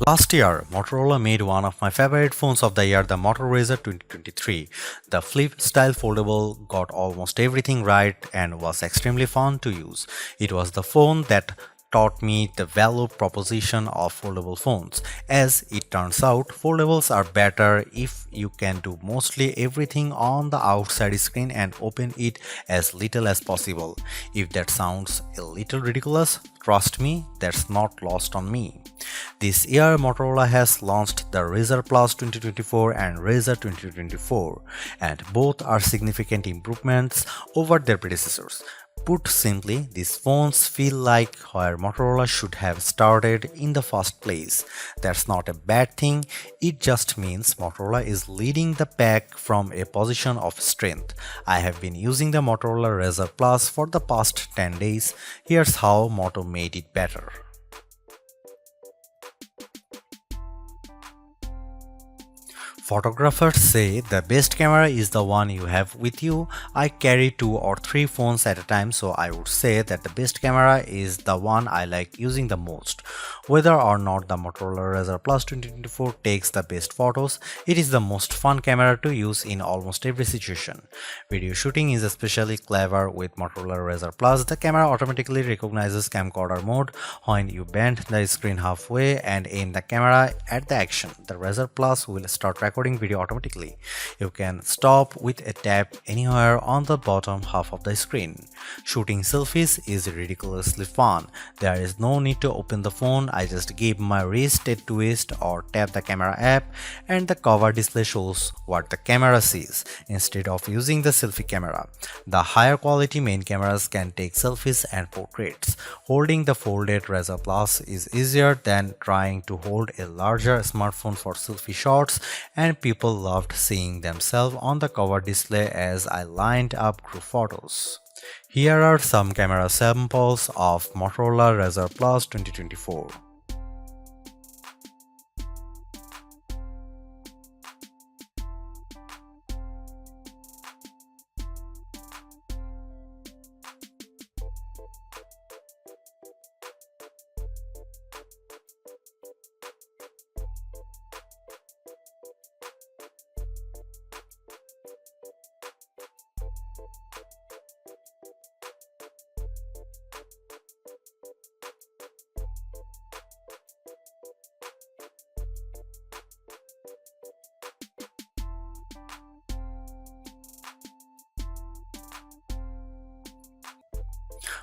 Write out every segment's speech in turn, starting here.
Last year, Motorola made one of my favorite phones of the year, the Motorola Razr 2023. The flip-style foldable got almost everything right and was extremely fun to use. It was the phone that taught me the value proposition of foldable phones. As it turns out, foldables are better if you can do mostly everything on the outside screen and open it as little as possible. If that sounds a little ridiculous, trust me, that's not lost on me. This year, Motorola has launched the Razr Plus 2024 and Razr 2024, and both are significant improvements over their predecessors. Put simply, these phones feel like where Motorola should have started in the first place. That's not a bad thing, it just means Motorola is leading the pack from a position of strength. I have been using the Motorola Razr Plus for the past 10 days. Here's how Moto made it better. Photographers say the best camera is the one you have with you. I carry 2 or 3 phones at a time, so I would say that the best camera is the one I like using the most. Whether or not the Motorola Razr Plus 2024 takes the best photos, it is the most fun camera to use in almost every situation. Video shooting is especially clever with Motorola Razr Plus. The camera automatically recognizes camcorder mode when you bend the screen halfway and aim the camera at the action. The Razr Plus will start recording video automatically. You can stop with a tap anywhere on the bottom half of the screen. Shooting selfies is ridiculously fun. There is no need to open the phone. I just give my wrist a twist or tap the camera app and the cover display shows what the camera sees instead of using the selfie camera. The higher quality main cameras can take selfies and portraits. Holding the folded Razr Plus is easier than trying to hold a larger smartphone for selfie shots, and people loved seeing themselves on the cover display as I lined up group photos. Here are some camera samples of Motorola Razr Plus 2024.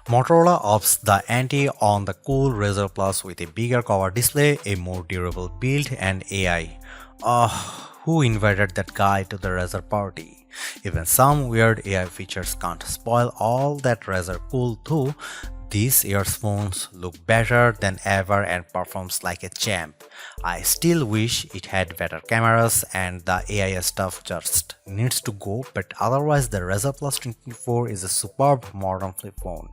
Motorola ups the ante on the cool Razr Plus with a bigger cover display, a more durable build, and AI. Who invited that guy to the Razr party? Even some weird AI features can't spoil all that Razr cool too. These earphones look better than ever and performs like a champ. I still wish it had better cameras and the AI stuff just needs to go, but otherwise the Razr Plus 24 is a superb modern flip phone.